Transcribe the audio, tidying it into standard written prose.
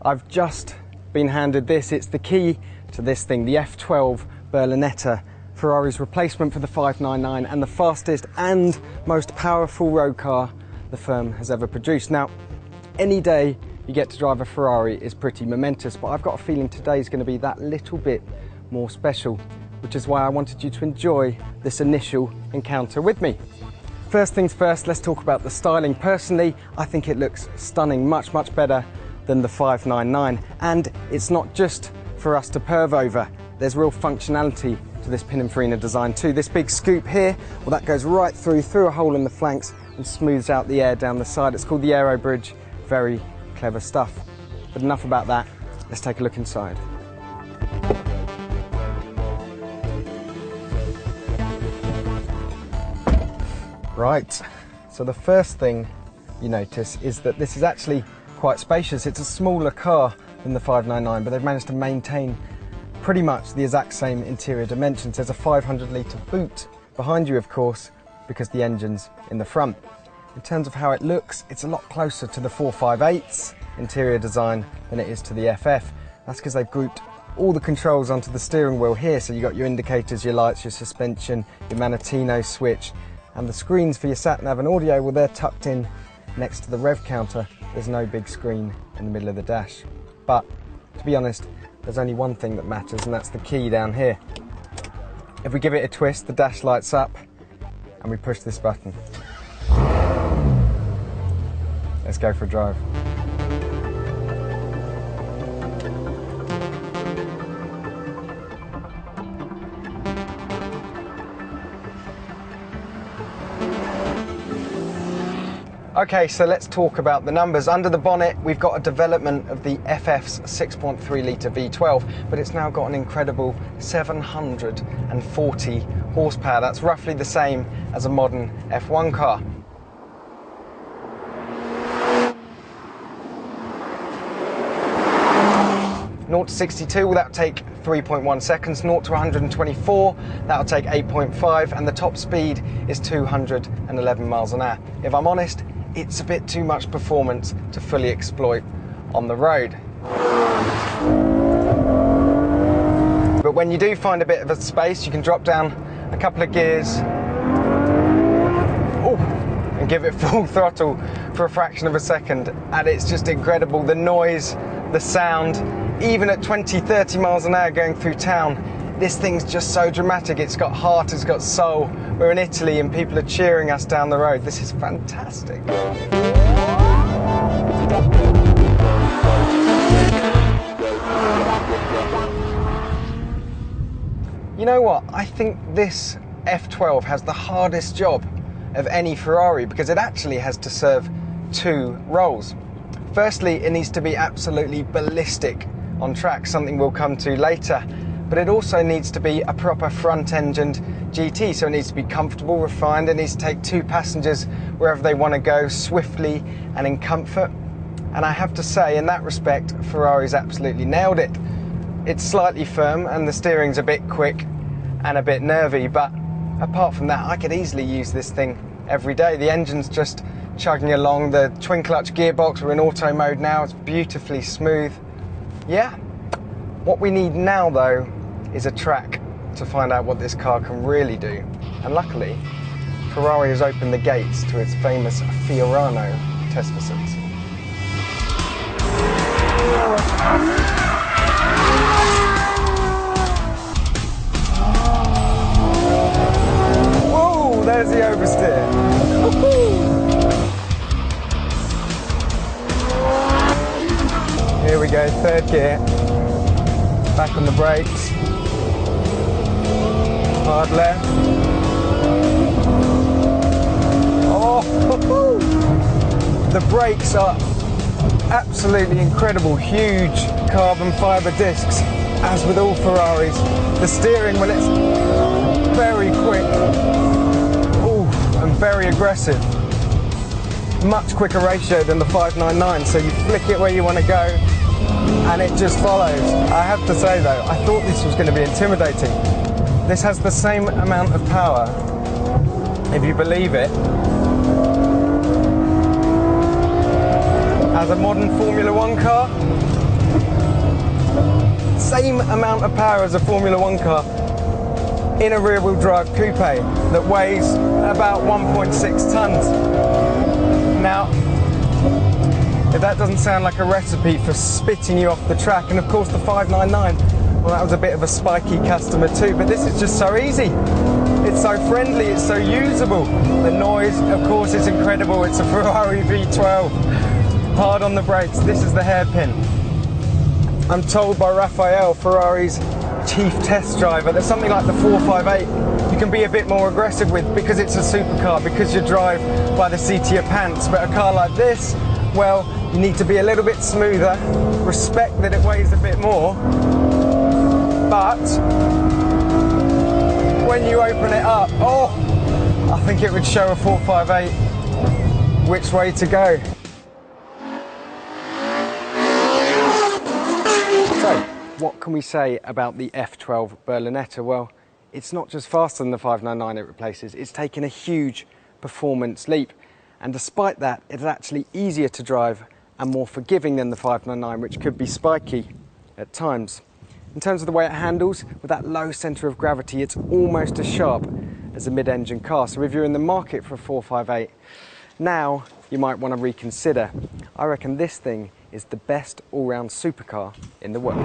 I've just been handed this. It's the key to this thing, the F12 Berlinetta, Ferrari's replacement for the 599 and the fastest and most powerful road car the firm has ever produced. Now, any day you get to drive a Ferrari is pretty momentous, but I've got a feeling today's going to be that little bit more special, which is why I wanted you to enjoy this initial encounter with me. First things first, let's talk about the styling. Personally, I think it looks stunning, much better than the 599. And it's not just for us to perv over. There's real functionality to this Pininfarina design too. This big scoop here, well, that goes right through a hole in the flanks and smooths out the air down the side. It's called the Aero Bridge. Very clever stuff. But enough about that. Let's take a look inside. Right, so the first thing you notice is that this is actually quite spacious. It's a smaller car than the 599, but they've managed to maintain pretty much the exact same interior dimensions. There's a 500-litre boot behind you, of course, because the engine's in the front. In terms of how it looks, it's a lot closer to the 458's interior design than it is to the FF. That's because they've grouped all the controls onto the steering wheel here. So you've got your indicators, your lights, your suspension, your Manatino switch, and the screens for your sat-nav and audio, well, they're tucked in next to the rev counter. There's no big screen in the middle of the dash. But to be honest, there's only one thing that matters, and that's the key down here. If we give it a twist, the dash lights up, and we push this button. Let's go for a drive. Okay, so let's talk about the numbers. Under the bonnet, we've got a development of the FF's 6.3 litre V12, but it's now got an incredible 740 horsepower. That's roughly the same as a modern F1 car. Zero to 62, well, that'll take 3.1 seconds. 0 to 124, that'll take 8.5, and the top speed is 211 miles an hour. If I'm honest, it's a bit too much performance to fully exploit on the road. But when you do find a bit of a space, you can drop down a couple of gears and give it full throttle for a fraction of a second, and it's just incredible. The noise, the sound, even at 20-30 miles an hour going through town, this thing's just so dramatic. It's got heart, it's got soul. We're in Italy and people are cheering us down the road. This is fantastic. You know what? I think this F12 has the hardest job of any Ferrari because it actually has to serve two roles. Firstly, it needs to be absolutely ballistic on track, something we'll come to later. But it also needs to be a proper front-engined GT, so it needs to be comfortable, refined, it needs to take two passengers wherever they want to go swiftly and in comfort. And I have to say, in that respect, Ferrari's absolutely nailed it. It's slightly firm and the steering's a bit quick and a bit nervy, but apart from that, I could easily use this thing every day. The engine's just chugging along, the twin-clutch gearbox, we're in auto mode now, it's beautifully smooth. Yeah, what we need now, though, is a track to find out what this car can really do. And luckily, Ferrari has opened the gates to its famous Fiorano test facility. Whoa, there's the oversteer. Here we go, third gear. Back on the brakes. Hard left. Oh, the brakes are absolutely incredible. Huge carbon fibre discs, as with all Ferraris. The steering, well, it's very quick. Ooh, and very aggressive. Much quicker ratio than the 599, so you flick it where you want to go and it just follows. I have to say though, I thought this was going to be intimidating. This has the same amount of power, if you believe it, as a modern Formula 1 car, Same amount of power as a Formula One car in a rear-wheel drive coupe that weighs about 1.6 tons. Now, if that doesn't sound like a recipe for spitting you off the track, and of course the 599, well, that was a bit of a spiky customer too, but this is just so easy. It's so friendly, it's so usable. The noise, of course, is incredible. It's a Ferrari V12. Hard on the brakes. This is the hairpin. I'm told by Raphael, Ferrari's chief test driver, that something like the 458 you can be a bit more aggressive with because it's a supercar, because you drive by the seat of your pants. But a car like this, well, you need to be a little bit smoother, respect that it weighs a bit more, but when you open it up, oh, I think it would show a 458 which way to go. So, what can we say about the F12 Berlinetta? Well, it's not just faster than the 599 it replaces, it's taken a huge performance leap. And despite that, it's actually easier to drive and more forgiving than the 599, which could be spiky at times. In terms of the way it handles, with that low centre of gravity, it's almost as sharp as a mid-engine car. So if you're in the market for a 458, now you might want to reconsider. I reckon this thing is the best all-round supercar in the world.